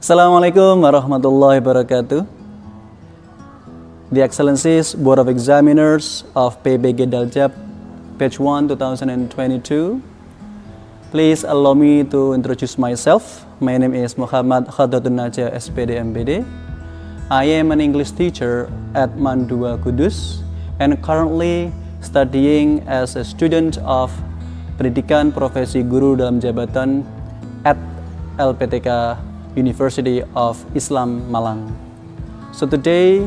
Assalamualaikum warahmatullahi wabarakatuh. The Excellencies, Board of Examiners of PBG Daljab, Batch 1 2022. Please allow me to introduce myself. My name is Muhamad, Khodrotun, Naja, S.Pd, M.Pd. I am an English teacher at Mandua Kudus and currently studying as a student of Pendidikan Profesi Guru dalam Jabatan at LPTK University of Islam Malang. So today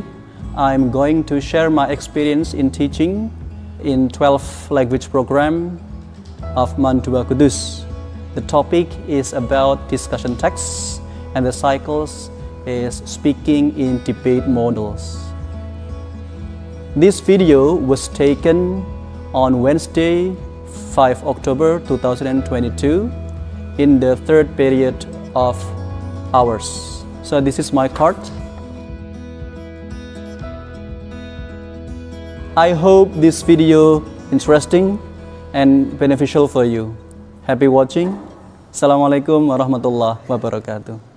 I'm going to share my experience in teaching in 12 language program of Mandua Kudus. The topic is about discussion texts and the cycles is speaking in debate models. This video was taken on Wednesday, 5 October 2022 in the third period of ours. So this is my card. I hope this video interesting and beneficial for you. Happy watching. Assalamualaikum warahmatullahi wabarakatuh.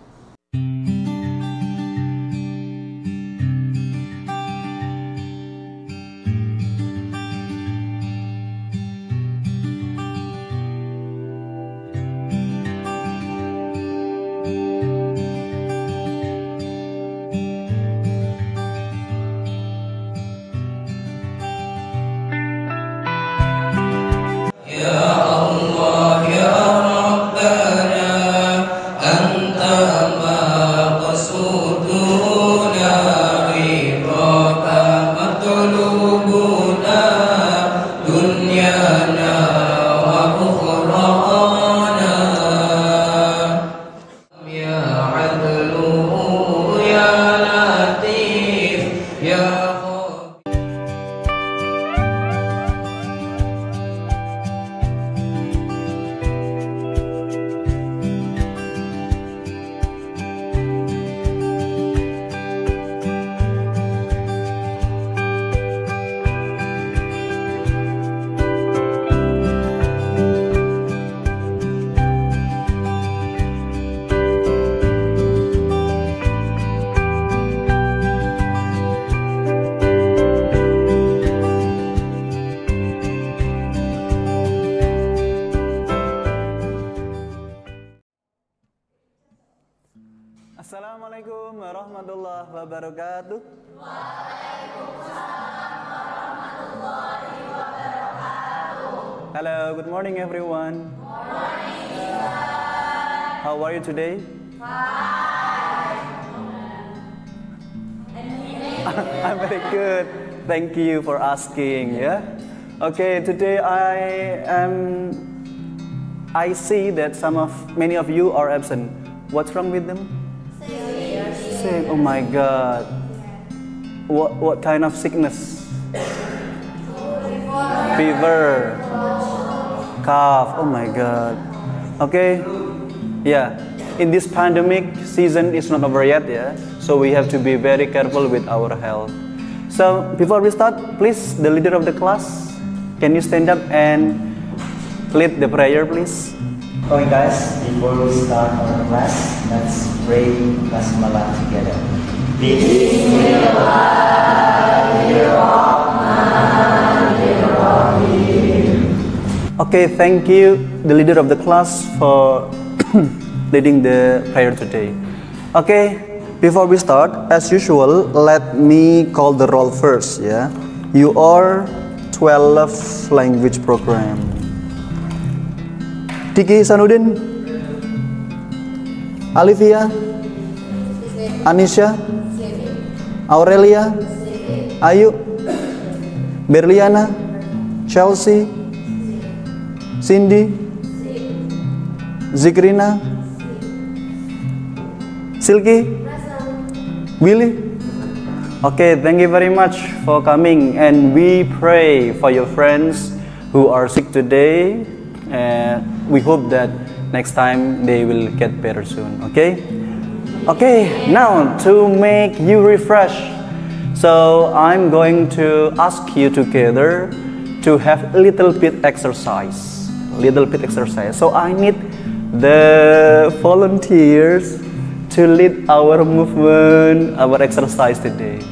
Assalamualaikum warahmatullahi wabarakatuh. Waalaikumsalam warahmatullahi wabarakatuh. Hello, good morning everyone. Good morning. How are you today? Fine. And you? I'm very good. Thank you for asking. Yeah. Okay, today I see that many of you are absent. What's wrong with them? Same. Oh my God. What kind of sickness? Fever. Cough. Oh my God. Okay. Yeah. In this pandemic season is not over yet. Yeah. So we have to be very careful with our health. So before we start, please, the leader of the class, can you stand up and lead the prayer, please? Okay guys, before we start our class, let's pray Basmalah together. Bismillahirrahmanirrahim. Okay, thank you, the leader of the class, for leading the prayer today. Okay, before we start, as usual, let me call the roll first. Yeah, you are 12 language program. Diki Sanudin, Alivia, Anisha, Aurelia, Ayu, Berliana, Chelsea, Cindy, Zikrina, Silky, Willy. Okay, thank you very much for coming, and we pray for your friends who are sick today. And we hope that next time they will get better soon. Okay? Okay, now to make you refresh, so I'm going to ask you together to have a little bit exercise. So I need the volunteers to lead our movement, our exercise today.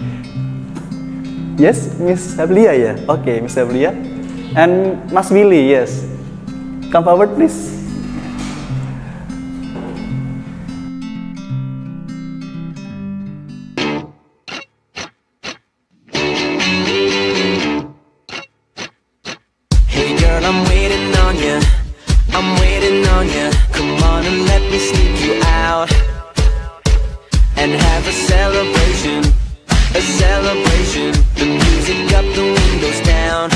Yes, Miss Ablia, yeah? Okay, Miss Ablia. And Mas Billy, yes. Come forward, please. Hey girl, I'm waiting on you. I'm waiting on you. Come on and let me sneak you out and have a celebration. A celebration. The music up, the windows down.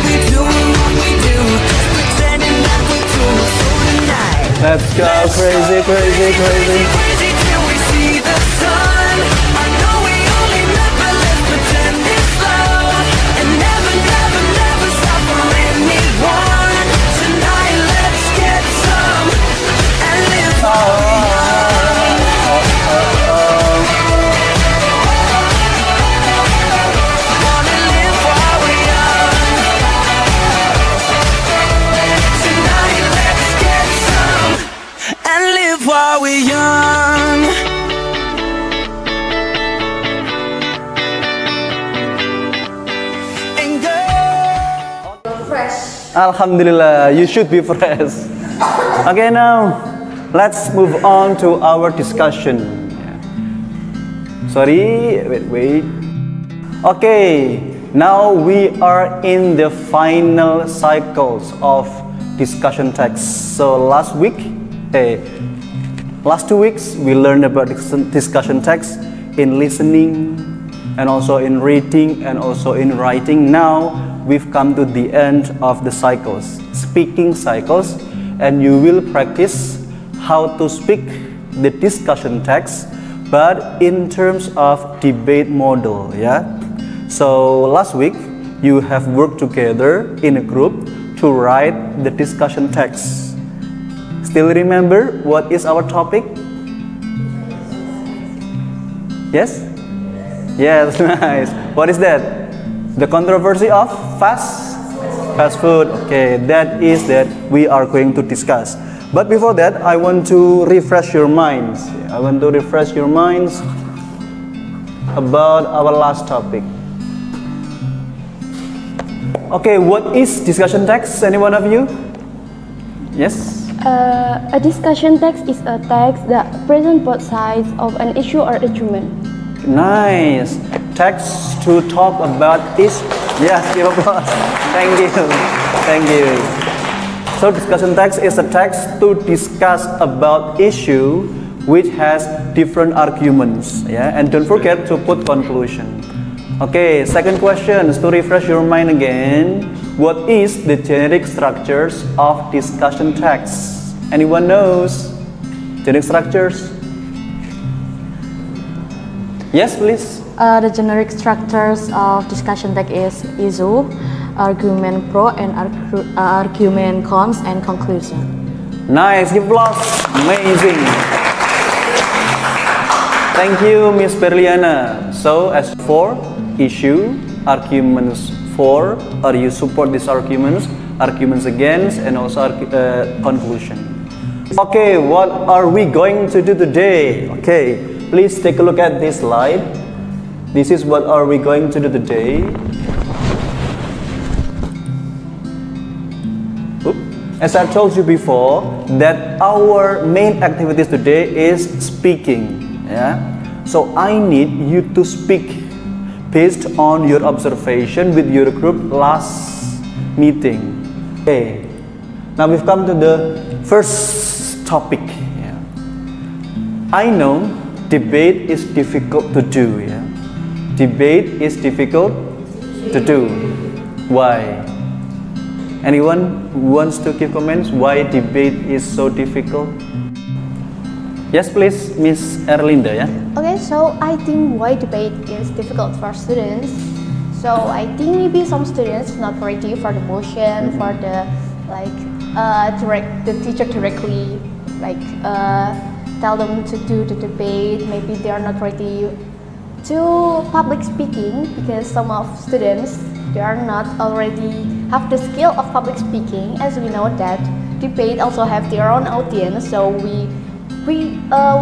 We doing what we do, just pretending that we're cool. So tonight, Let's go crazy, crazy, crazy. crazy till we see the sun. I know we only met, but let's pretend it's love. And never, never, never stop for anyone. Tonight, let's get some and live for wanna live while we're young. Tonight, let's get some and live while we're young. And go. Alhamdulillah, you should be fresh. Okay, now let's move on to our discussion. Sorry, wait. Okay, now we are in the final cycles of discussion text. So last 2 weeks we learned about discussion text in listening and also in reading and also in writing. Now we've come to the end of the cycles, speaking cycles, and you will practice how to speak the discussion text, but in terms of debate model, yeah. So last week you have worked together in a group to write the discussion text. Still remember what is our topic? Yes? Yes, nice. What is that? The controversy of fast food. Okay, that is that we are going to discuss. But before that, I want to refresh your minds. I want to refresh your minds about our last topic. Okay, what is discussion text? Any one of you? Yes? A discussion text is a text that presents both sides of an issue or argument. Nice. Text to talk about is. Yes, give applause. Thank you. Thank you. So discussion text is a text to discuss about issue which has different arguments. Yeah, and don't forget to put conclusion. Okay, second question is to refresh your mind again. What is the generic structures of discussion text? Anyone knows? Generic structures? Yes, please. The generic structures of discussion text is issue, argument pro and argument cons, and conclusion. Nice, give applause. Amazing. Thank you, Miss Berliana. So as for issue, arguments for, or you support these arguments, arguments against, and also conclusion. Okay, what are we going to do today? Okay, please take a look at this slide. This is what are we going to do today. As I told you before, that our main activities today is speaking. Yeah. So I need you to speak based on your observation with your group last meeting. Okay. Now we've come to the first topic. Yeah. I know debate is difficult to do. Yeah. Debate is difficult to do. Why? Anyone wants to give comments why debate is so difficult? Yes, please, Miss Erlinda, yeah? Okay, so I think why debate is difficult for students. So I think maybe some students not ready for the motion, for the the teacher directly tell them to do the debate. Maybe they are not ready to public speaking because some of students they are not already have the skill of public speaking, as we know that debate also have their own audience, so we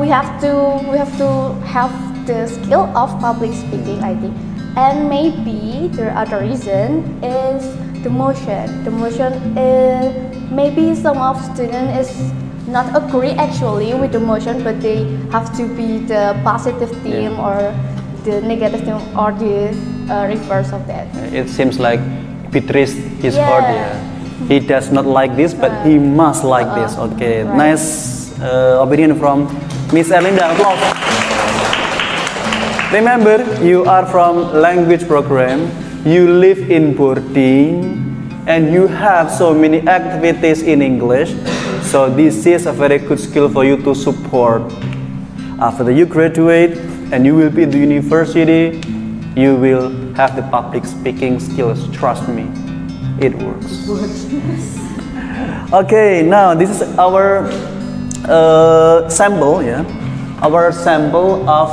have to have the skill of public speaking, I think. And maybe the other reason is the motion. The motion is maybe some of students is not agree actually with the motion, but they have to be the positive theme or the negative theme or the reverse of that. It seems like Beatrice his heart. He does not like this, but he must like this. Okay, right. Nice opinion from Miss Erlinda. Applause. Remember, you are from language program. You live in boarding, and you have so many activities in English. So this is a very good skill for you to support. After you graduate and you will be in the university, you will have the public speaking skills. Trust me, it works. Okay, now this is our sample, our sample of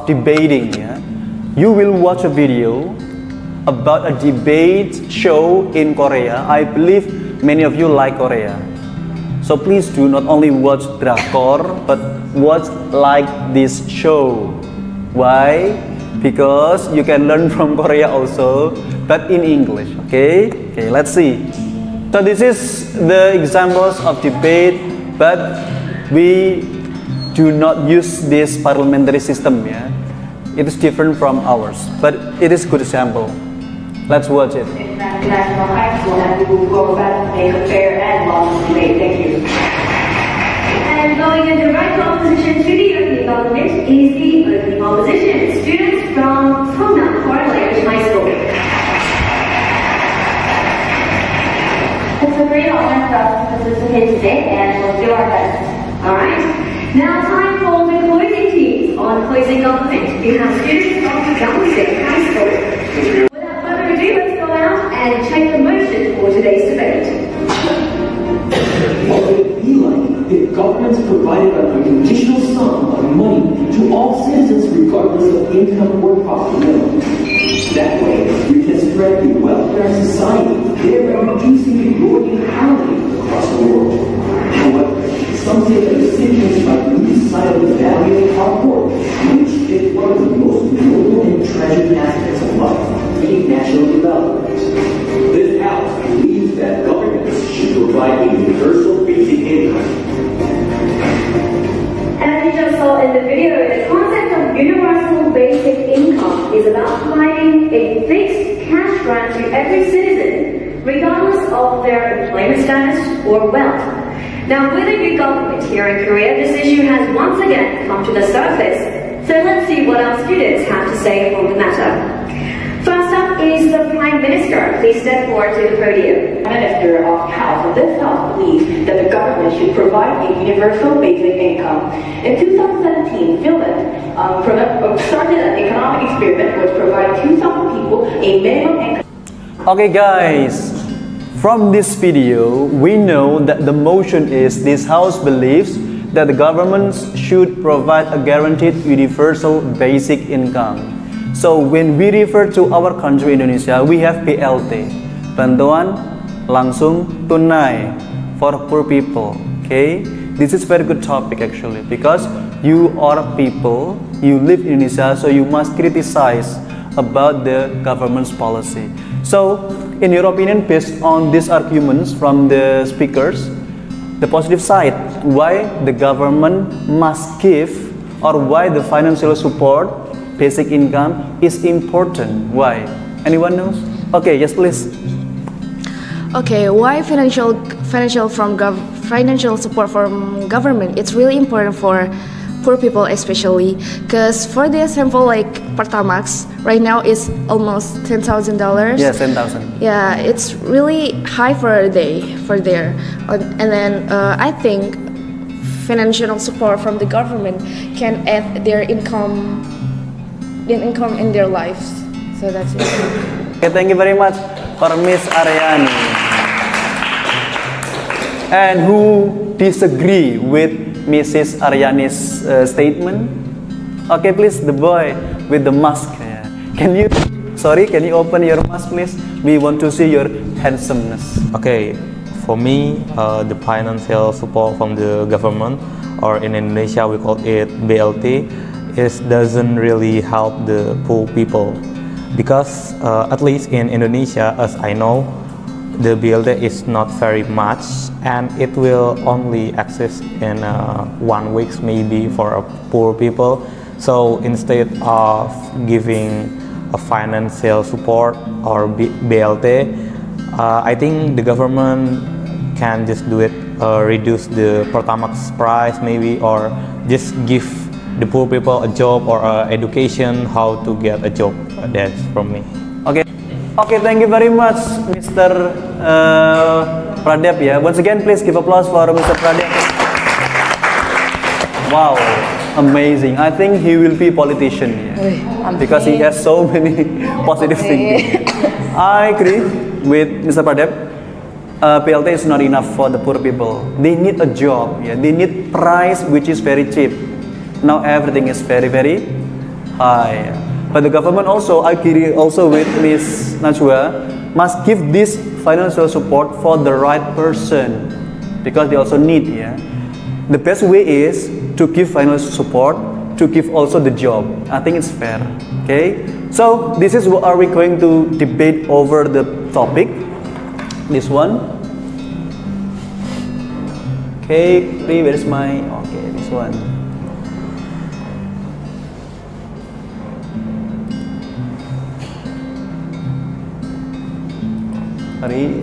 debating. You will watch a video about a debate show in Korea. I believe many of you like Korea. So please do not only watch drakor, but watch like this show. Why? Because you can learn from Korea also, but in English. Okay, let's see. So this is the examples of debate, but we do not use this parliamentary system. It is different from ours, but it is good example. Let's watch it. National High School, and we will go about to make a fair and lawful debate. Thank you. And going in the right opposition to the opening government is the opening opposition. Students from Kemenag High School. It's a great honor for us to participate today, and we'll do our best. Alright, now time for the closing teams on closing government. We have students from Kemenag High School. Without further ado, let's go out and check the motion for today's debate. What would it be like if governments provided an unconditional sum of money to all citizens regardless of income or profitability? That way, we can spread the welfare society, thereby reducing the growing inequality across the world. However, some say that recipients might lose sight of the value of hard work, which is one of the most noble and treasured aspects of life, in national development. This House believes that governments should provide a universal basic income. As you just saw in the video, the concept of universal basic income is about providing a fixed cash grant to every citizen, regardless of their employment status or wealth. Now, with a new government here in Korea, this issue has once again come to the surface. So let's see what our students have to say on the matter. First up is the Prime Minister. Please step forward to the podium. Minister of House of this House believes that the government should provide a universal basic income. In 2017, Finland started an economic experiment which provided 2,000 people a minimum income. Okay guys, from this video, we know that the motion is this House believes that the governments should provide a guaranteed universal basic income. So when we refer to our country Indonesia, we have BLT, bantuan langsung tunai for poor people. Okay, this is very good topic actually, because you are people, you live in Indonesia, so you must criticize about the government's policy. So in your opinion, based on these arguments from the speakers, the positive side, why the government must give, or why the financial support, basic income is important. Why? Anyone knows? Okay, yes please. Okay, why financial support from government? It's really important for poor people especially, because for the example like Pertamax right now is almost $10,000. Yes, 10,000. Yeah, it's really high for a day for there, and then I think financial support from the government can add their income in their lives. So that's it. Okay, thank you very much for Miss Aryani. And who disagree with Mrs. Aryani's statement? Okay, please, the boy with the mask. Can you Sorry, can you open your mask, please? We want to see your handsomeness. Okay, for me, the financial support from the government, or in Indonesia we call it BLT, doesn't really help the poor people, because at least in Indonesia, as I know, the BLT is not very much, and it will only exist in 1 week maybe for poor people. So instead of giving a financial support or BLT, I think the government can just do it, reduce the Pertamax price maybe, or just give the poor people a job or education how to get a job. That's from me. Okay, thank you very much, Mr. Pradep. Yeah, once again, please give applause for Mr. Pradep. Wow, amazing. I think he will be a politician, yeah, because he has so many positive things. I agree with Mr. Pradep. PLT is not enough for the poor people. They need a job. Yeah, they need price which is very cheap. Now everything is very, very high. But the government also, I agree also with Ms. Najwa, must give this financial support for the right person, because they also need. Yeah, the best way is to give financial support, to give also the job. I think it's fair. Okay, so this is what are we going to debate over the topic. This one. Okay, where is my? Okay, this one. Sorry.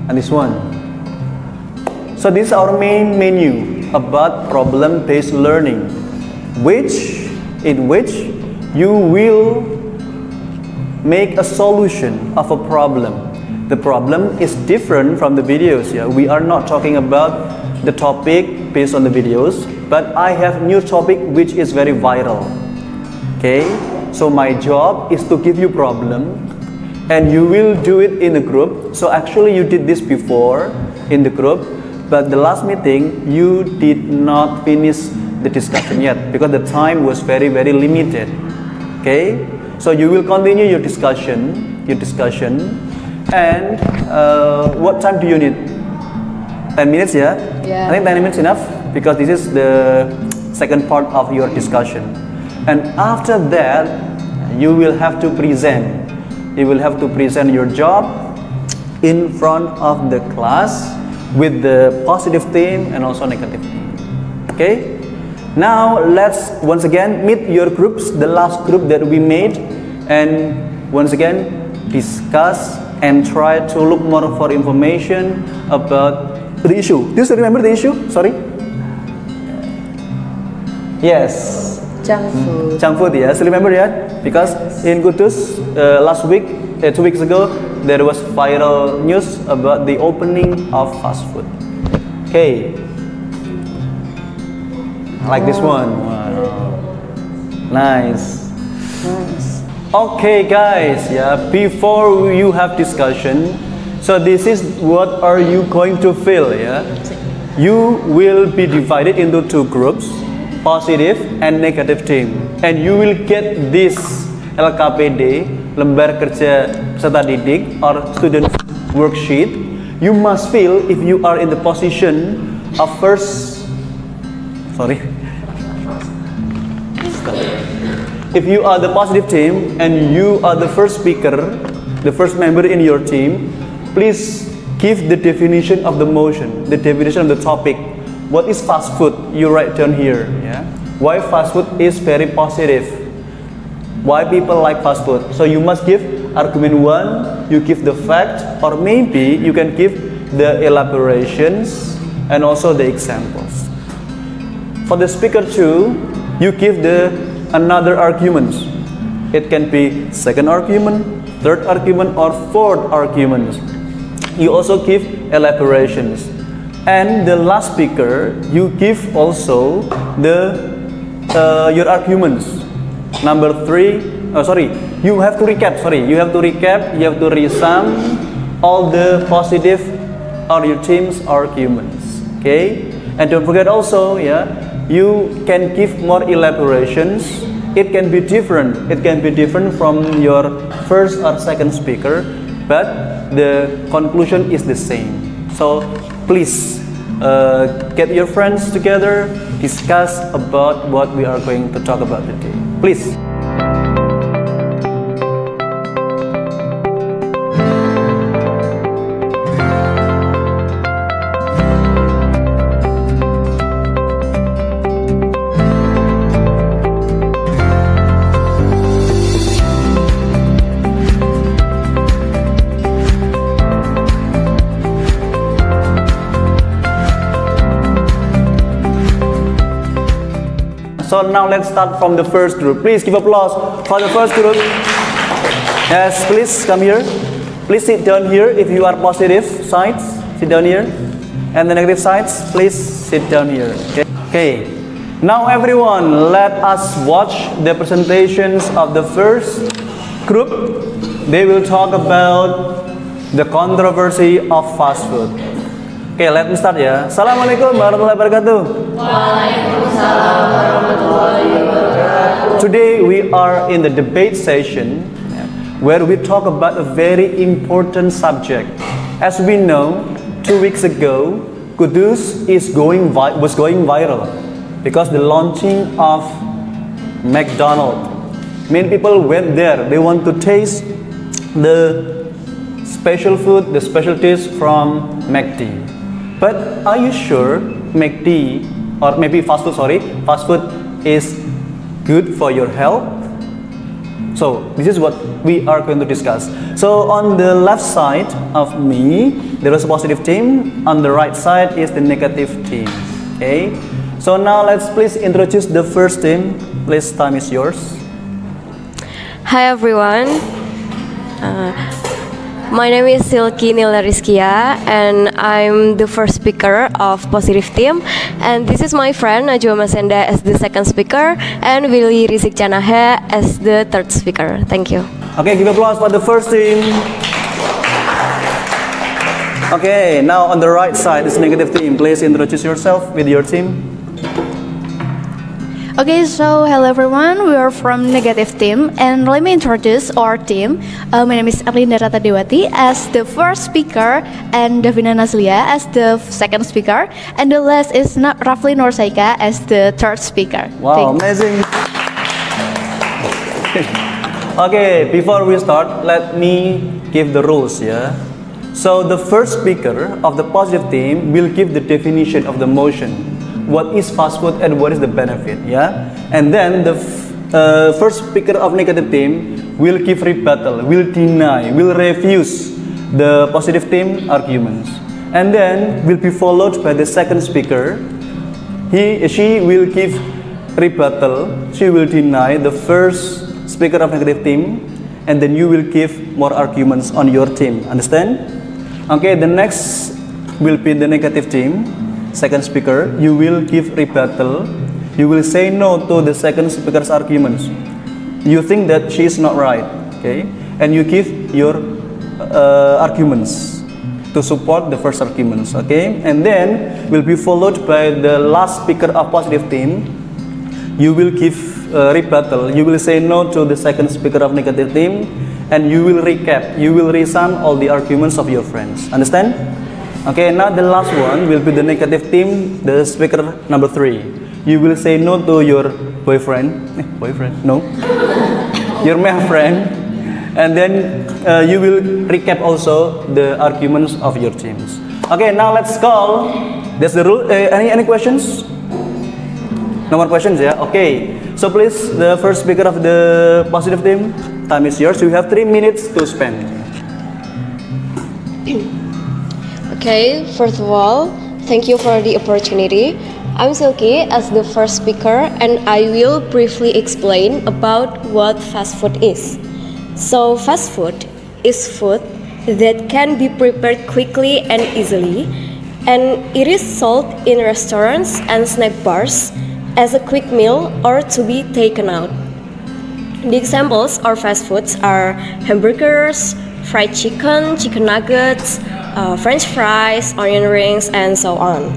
And this one. So this is our main menu about problem-based learning, in which you will make a solution of a problem. The problem is different from the videos. Yeah, we are not talking about the topic based on the videos, but I have new topic which is very viral. Okay, so my job is to give you problem, and you will do it in a group. So actually you did this before in the group, but the last meeting you did not finish the discussion yet because the time was very, very limited. Okay, so you will continue your discussion. And what time do you need? 10 minutes, yeah? I think 10 minutes enough, because this is the second part of your discussion. And after that, you will have to present. You will have to present your job in front of the class with the positive theme and also negative theme. Okay? Now let's once again meet your groups, the last group that we made, and once again discuss and try to look more for information about the issue. Do you remember the issue? Sorry? Yes. Junk food. Junk food, yes. Remember that? Because in Kudus last week, 2 weeks ago, there was viral news about the opening of fast food. Okay. Like this one. Wow. Nice. Okay guys, yeah, before you have discussion, so this is what are you going to feel, yeah? You will be divided into 2 groups, positive and negative team, and you will get this LKPD, lembar kerja peserta didik, or student worksheet. You must feel if you are in the position of if you are the positive team and you are the first speaker, the first member in your team, please give the definition of the motion, the definition of the topic. What is fast food? You write down here. Yeah. Why fast food is very positive? Why people like fast food? So you must give argument 1, you give the fact, or maybe you can give the elaborations and also the examples. For the speaker 2, you give the another arguments. It can be second argument, third argument, or fourth argument. You also give elaborations. And the last speaker, you give also the your arguments. Number 3, you have to recap. You have to recap. You have to resum all the positive or your team's arguments. Okay, and don't forget also, yeah, you can give more elaborations it can be different. It can be different from your first or second speaker, but the conclusion is the same. So please get your friends together, discuss about what we are going to talk about today. Please. So now let's start from the first group. Please give applause for the first group. Yes, please come here. Please sit down here if you are positive sides. Sit down here. And the negative sides, please sit down here. Okay. Now everyone, let us watch the presentations of the first group. They will talk about the controversy of fast food. Okay, let me start ya. Assalamualaikum warahmatullahi wabarakatuh. Waalaikumsalam warahmatullahi wabarakatuh. Today we are in the debate session where we talk about a very important subject. As we know, 2 weeks ago, Kudus was going viral because the launching of McDonald's. Many people went there. They want to taste the special food, the specialties from McD. But are you sure McD, or maybe fast food is good for your health? So this is what we are going to discuss. So on the left side of me, there is a positive team. On the right side is the negative team. Okay. So now let's please introduce the first team. Please, time is yours. Hi everyone. My name is Silky Nilariskia and I'm the first speaker of Positive Team, and this is my friend Naja Masenda as the second speaker and Willy Rizik Canahe as the third speaker. Thank you. Okay, give applause for the first team. Okay, now on the right side is negative team. Please introduce yourself with your team. Okay, so hello everyone, we are from Negative Team, and let me introduce our team. My name is Erlinda Ratadewati as the first speaker, and Davina Nazlia as the second speaker, and the last is Rafli Norsaika as the third speaker. Wow, amazing. Okay, before we start, let me give the rules, yeah? So the first speaker of the positive team will give the definition of the motion. What is fast food and what is the benefit, yeah? And then the first speaker of negative team will give rebuttal, will deny, will refuse the positive team arguments. And then will be followed by the second speaker. She will give rebuttal, she will deny the first speaker of negative team, and then you will give more arguments on your team, understand? Okay, the next will be the negative team. Second speaker, you will give rebuttal. You will say no to the second speaker's arguments. You think that she is not right, okay? And you give your arguments to support the first arguments, okay? And then will be followed by the last speaker of positive team. You will give rebuttal. You will say no to the second speaker of negative team, and you will recap. You will resum all the arguments of your friends. Understand? Okay, now the last one will be the negative team, the speaker number 3. You will say no to your boyfriend, no, your male friend, and then you will recap also the arguments of your teams. Okay, now let's call. That's the rule. Any questions? No more questions, yeah? Okay, so please, the first speaker of the positive team, time is yours. You have 3 minutes to spend. Okay, first of all, thank you for the opportunity. I'm Silky as the first speaker, and I will briefly explain about what fast food is. So fast food is food that can be prepared quickly and easily, and it is sold in restaurants and snack bars as a quick meal or to be taken out. The examples of fast foods are hamburgers, fried chicken, chicken nuggets, French fries, onion rings, and so on.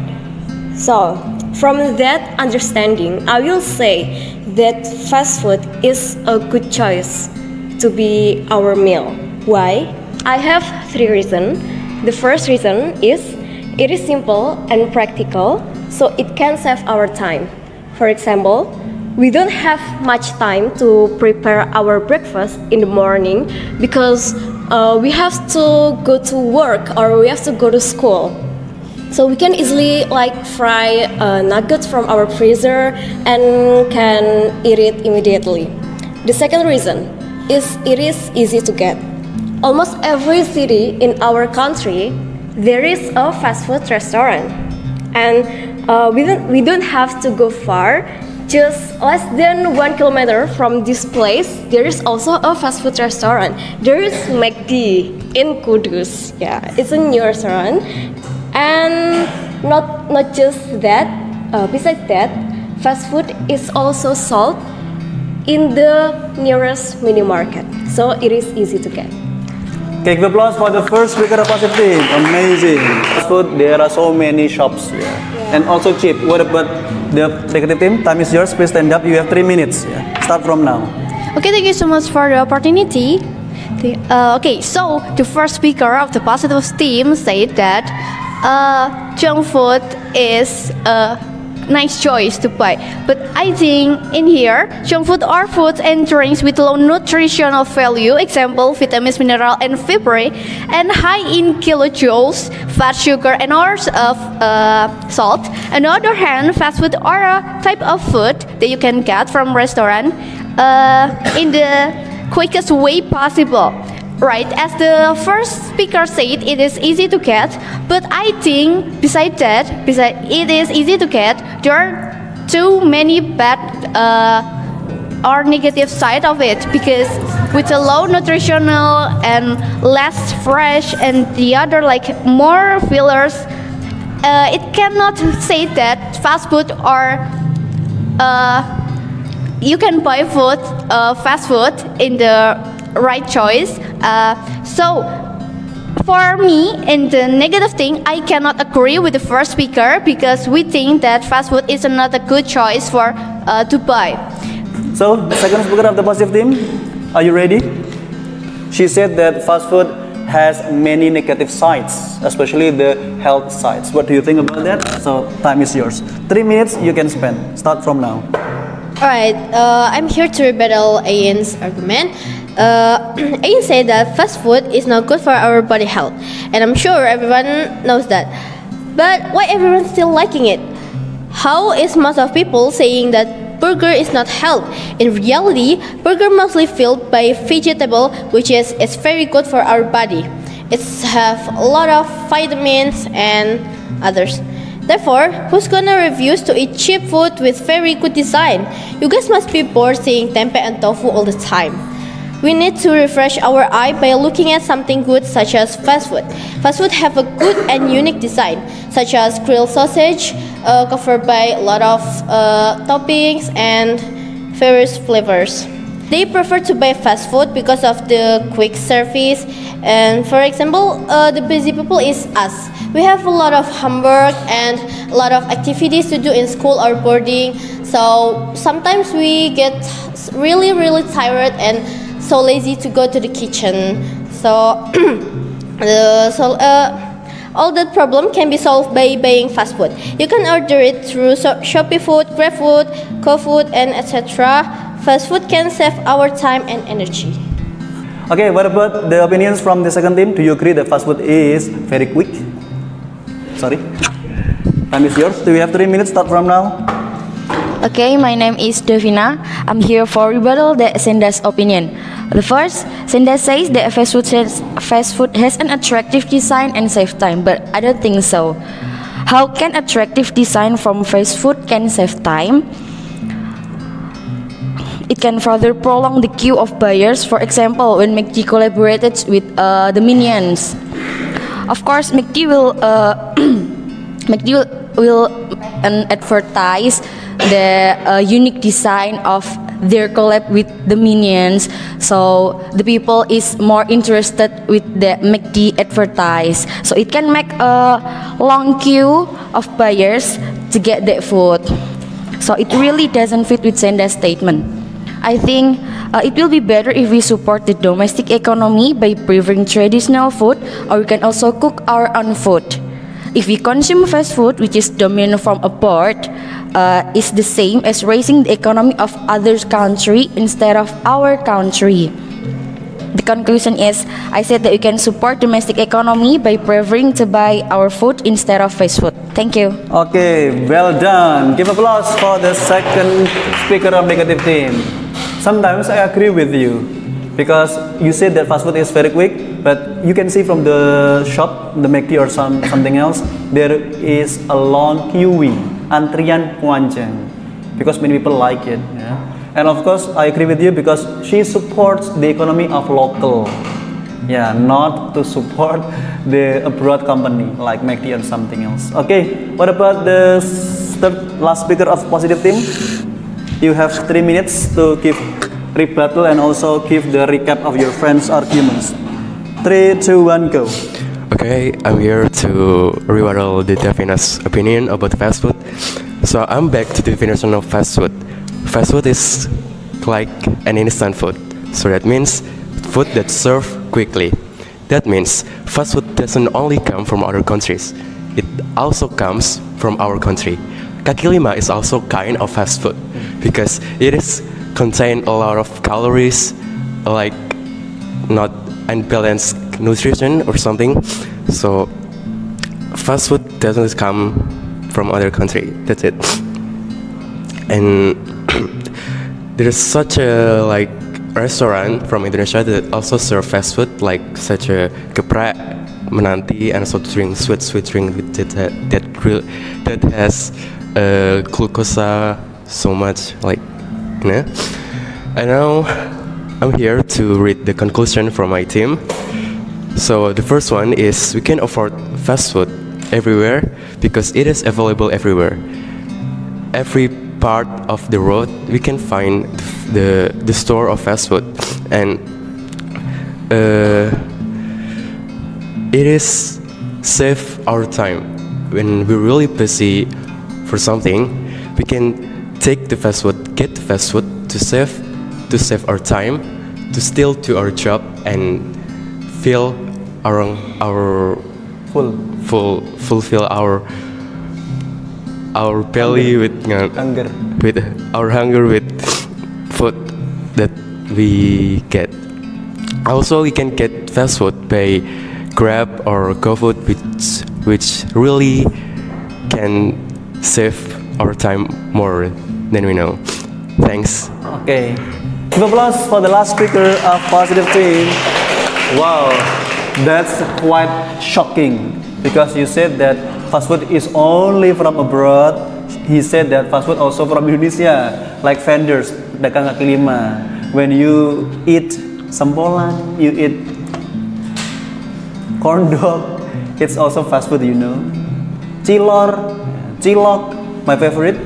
So, From that understanding, I will say that fast food is a good choice to be our meal. Why? I have 3 reasons. The first reason is it is simple and practical, so it can save our time. For example, we don't have much time to prepare our breakfast in the morning because we have to go to work or we have to go to school. So we can easily fry nuggets from our freezer and can eat it immediately. The second reason is it is easy to get. Almost every city in our country there is a fast food restaurant, and we don't have to go far. Just less than 1 kilometer from this place, there is also a fast food restaurant. There is M.Pd in Kudus. Yeah, it's a new restaurant. And not just that, besides that, fast food is also sold in the nearest mini market. So it is easy to get. Okay, give applause for the first speaker of positive team. Amazing. Fast food, there are so many shops here. And also cheap. What about the negative team? Time is yours. Please stand up. You have 3 minutes. Yeah. Start from now. Okay, thank you so much for the opportunity. Okay, so the first speaker of the positive team said that junk food is a nice choice to buy, but I think in here junk food are foods and drinks with low nutritional value, example vitamins, mineral and fiber, and high in kilojoules, fat, sugar and hours of salt. On the other hand, fast food are a type of food that you can get from restaurant in the quickest way possible. Right, as the first speaker said, it is easy to get, but I think besides it is easy to get, there are too many bad or negative side of it, because with a low nutritional and less fresh and the other more fillers, it cannot say that fast food or you can buy food, fast food in the right choice. So for me, in the negative thing, I cannot agree with the first speaker because we think that fast food is not a good choice for to buy. So the second speaker of the positive team, are you ready? She said that fast food has many negative sides, especially the health sides. What do you think about that? So time is yours. 3 minutes you can spend. Start from now. Alright, I'm here to rebuttal Ian's argument. Ian said that fast food is not good for our body health, and I'm sure everyone knows that. But why everyone's still liking it? How is most of people saying that burger is not health? In reality, burger mostly filled by vegetable, which is very good for our body. It have a lot of vitamins and others. Therefore, who's gonna refuse to eat cheap food with very good design? You guys must be bored seeing tempeh and tofu all the time. We need to refresh our eye by looking at something good such as fast food. Fast food have a good and unique design, such as grilled sausage, covered by a lot of toppings and various flavors. They prefer to buy fast food because of the quick service. And for example, the busy people is us. We have a lot of homework and a lot of activities to do in school or boarding. So sometimes we get really tired and so lazy to go to the kitchen. So all that problem can be solved by buying fast food. You can order it through Shopee Food, GrabFood, GoFood, and etc. Fast food can save our time and energy. Okay, what about the opinions from the second team? Do you agree that fast food is very quick? Sorry. Time is yours. Do you have 3 minutes? Start from now. Okay, my name is Devina. I'm here for rebuttal the Senda's opinion. The first, Senda says that fast food has an attractive design and save time, but I don't think so. How can attractive design from fast food can save time? It can further prolong the queue of buyers. For example, when M.Pd collaborated with the Minions. Of course, M.Pd will advertise the unique design of their collab with the Minions, so the people is more interested with the M.Pd advertise. So it can make a long queue of buyers to get that food. So it really doesn't fit with Senda's statement. I think it will be better if we support the domestic economy by preferring traditional food, or we can also cook our own food. If we consume fast food, which is dominant from abroad, is the same as raising the economy of other country instead of our country. The conclusion is, I said that we can support domestic economy by preferring to buy our food instead of fast food. Thank you. Okay, well done. Give applause for the second speaker of negative team. Sometimes I agree with you, because you said that fast food is very quick, but you can see from the shop, the McD or something else, there is a long queuing, antrian panjang, because many people like it. Yeah? And of course, I agree with you because she supports the economy of local, yeah, not to support the abroad company like McD or something else. Okay, what about the last speaker of positive team? You have 3 minutes to give rebuttal and also give the recap of your friends' arguments. 3, 2, 1, go. Okay, I'm here to rebuttal the Davina's opinion about fast food. So I'm back to the definition of fast food. Fast food is like an instant food. So that means food that's served quickly. That means fast food doesn't only come from other countries. It also comes from our country. Kaki lima is also kind of fast food because it is contain a lot of calories, like not unbalanced nutrition or something. So fast food doesn't come from other country. That's it. And there's such a like restaurant from Indonesia that also serve fast food, like such a geprek, menanti, and also sweet drink with that has glucose so much, like, you know. And now I'm here to read the conclusion from my team. So the first one is we can afford fast food everywhere because it is available everywhere. Every part of the road we can find the store of fast food, and it is save our time. When we're really busy for something, we can take the fast food, get the fast food to save our time, to still do our job and fill fulfill our belly with hunger with food that we get. Also, we can get fast food by Grab or GoFood, which really can save our time more than we know. Thanks. Okay. Give applause for the last speaker of positive team. Wow, that's quite shocking because you said that fast food is only from abroad. He said that fast food also from Indonesia, like vendors, dagang kaki lima. When you eat sambolan, you eat corn dog, it's also fast food, you know. Cilok, my favorite,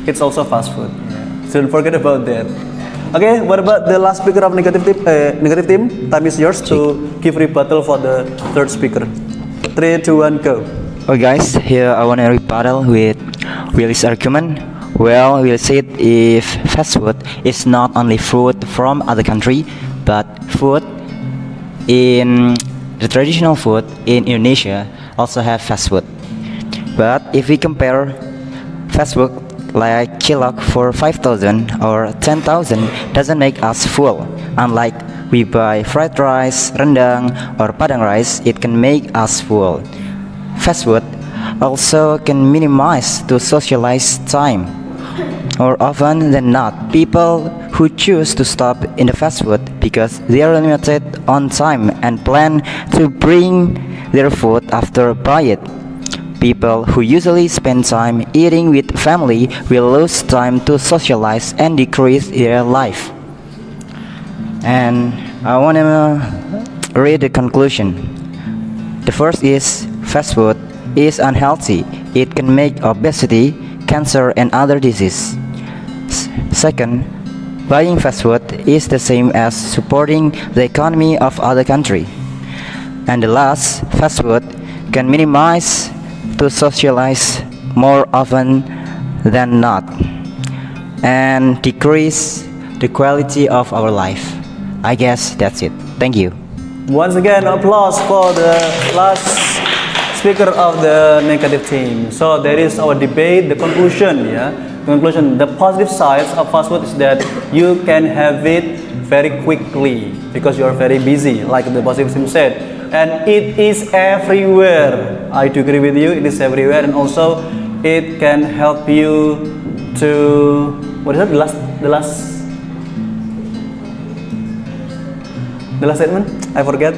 it's also fast food. Yeah. So don't forget about that. Okay, what about the last speaker of negative team? Time is yours to give rebuttal for the third speaker. 3, 2, 1, go. Oh guys, here I want to rebuttal with Will's argument. Well, Will said if fast food is not only food from other country, but food in the traditional food in Indonesia also have fast food. But if we compare fast food like cilok for 5,000 or 10,000 doesn't make us full. Unlike we buy fried rice, rendang or padang rice, it can make us full. Fast food also can minimize to socialize time. More often than not, people who choose to stop in the fast food because they are limited on time and plan to bring their food after buy it. People who usually spend time eating with family will lose time to socialize and decrease their life. And I want to read the conclusion. The first is fast food is unhealthy. It can make obesity, cancer and other diseases. Second, buying fast food is the same as supporting the economy of other country. And the last, fast food can minimize to socialize more often than not and decrease the quality of our life. I guess that's it. Thank you. Once again, applause for the last speaker of the negative team. So there is our debate, the conclusion, the positive sides of fast food is that you can have it very quickly because you are very busy, like the positive team said, and it is everywhere. I do agree with you, it is everywhere, and also it can help you to, what is that, the last statement? I forget.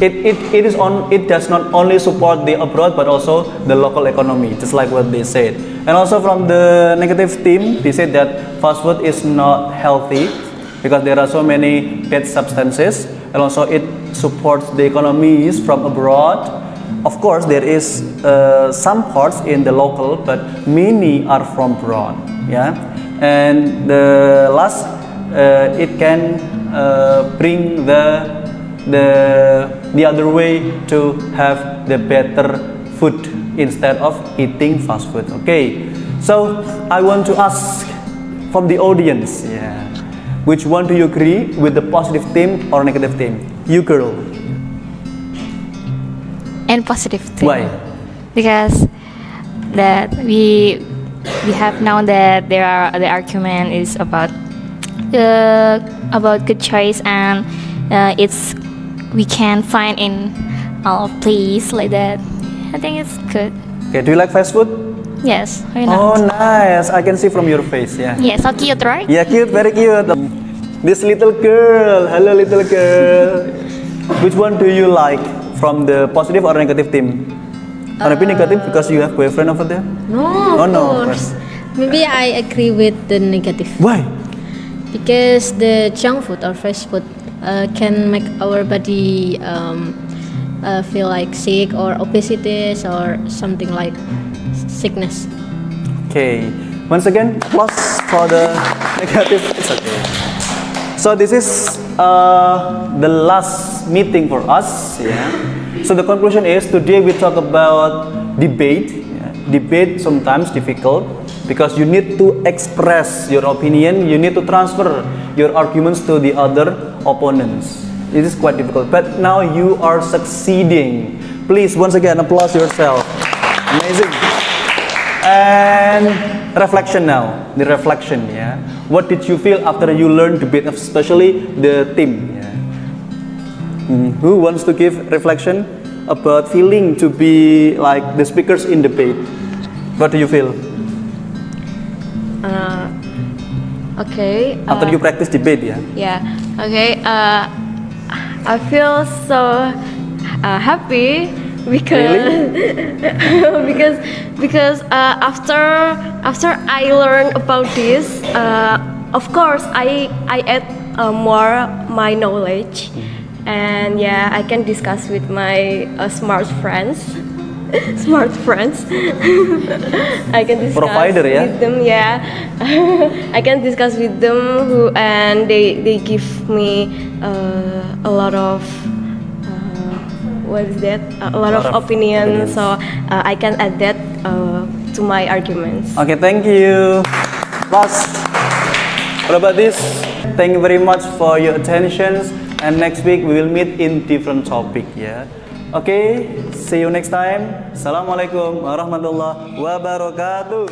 It does not only support the abroad but also the local economy, just like what they said. And also from the negative team, they said that fast food is not healthy because there are so many bad substances, and also it supports the economies from abroad. Of course, there is some parts in the local, but many are from abroad. And the last, it can bring the other way to have the better food instead of eating fast food. Okay, so I want to ask from the audience, which one do you agree with, the positive team or negative team? You girl. And positive team. Why? Because that we have known that the argument is about good choice, and we can find in all place like that. I think it's good. Okay, do you like fast food? Yes, why not? Oh, nice. I can see from your face, Yeah, so cute, right? Yeah, cute, very cute. This little girl, hello little girl. Which one do you like, from the positive or negative team? Maybe negative because you have boyfriend over there? No, of course. course. Maybe I agree with the negative. Why? Because the junk food or fast food can make our body feel like sick or obesity or something like sickness. Okay, once again, applause for the negative. It's okay. So this is the last meeting for us. So the conclusion is, today we talk about debate. Debate sometimes difficult because you need to express your opinion, you need to transfer your arguments to the other opponents. It is quite difficult, but now you are succeeding. Please, once again, applause yourself. Amazing. And reflection now, the reflection, What did you feel after you learned debate, especially the team? Who wants to give reflection about feeling to be like the speakers in debate? What do you feel? Okay. After you practice debate, Okay. I feel so happy because because after I learned about this, of course I add more my knowledge, and I can discuss with my smart friends. I can discuss with them. I can discuss with them and they give me a lot of a lot of opinions. So I can add that to my arguments. Okay, thank you. Last, what about this? Thank you very much for your attention, and next week we will meet in different topic. Okay, see you next time. Assalamualaikum warahmatullahi wabarakatuh.